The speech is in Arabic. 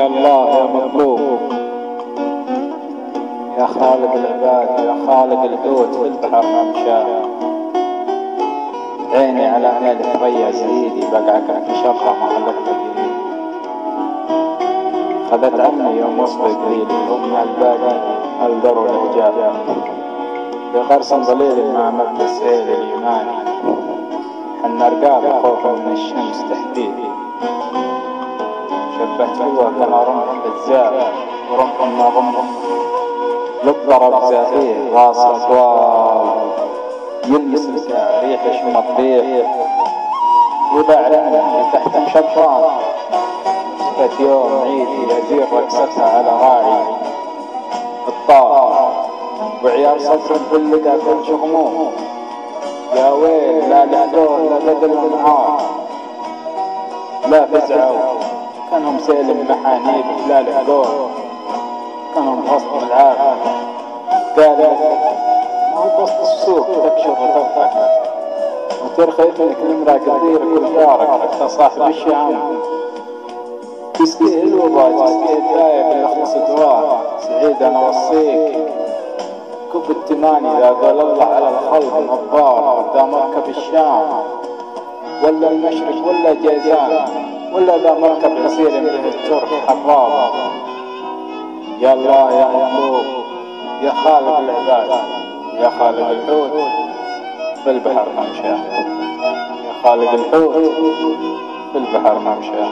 الله يا مطلوب، يا خالق العباد، يا خالق الحوت في البحر ممشاه. عيني على ميل ثريا سيدي، بقعك في شرها ما خلت بقليل. خذت عني يوم وصف قليل، أمها الباقي الدر والإحجاب. بغرس ضليل مع مبدا السيل اليوناني، حن رقاب خوفا من الشمس تحديدي. شبهت هو كان رمح بزاف ورمح ما غمر، للضرب زاهيه راس اطوال، يلبس لساع ريح شمط ريح. وذا علمنا تحت مشبران، مسكت يوم عيدي يزير رقصتها على راعي الطار. وعيال صدر بلقى كل شغموم، يا ويل لا لحدود لا بدل معاه. لا فزعوا كانهم سيل محانيب، لا لحدود كانهم غصب العافية. قالت ما هو بسط السوق تكشر وتضحك، وترخي ابنك نمرة قدير كل جارك حتى صاحب الشام. تسقيه الوضع تسقيه الداية بالأخلص دواء. سعيد أنا وصيك كب التماني، إذا قال الله على الخلق نظار قدام مركب الشام ولا المشرق ولا جيزان، ولا ذا مركب قصير به الترك حراب. يا الله يا مطلوب، يا خالق العباد، يا خالق الحوت في البحر ممشاه. يا خالق الحوت في البحر ممشاه.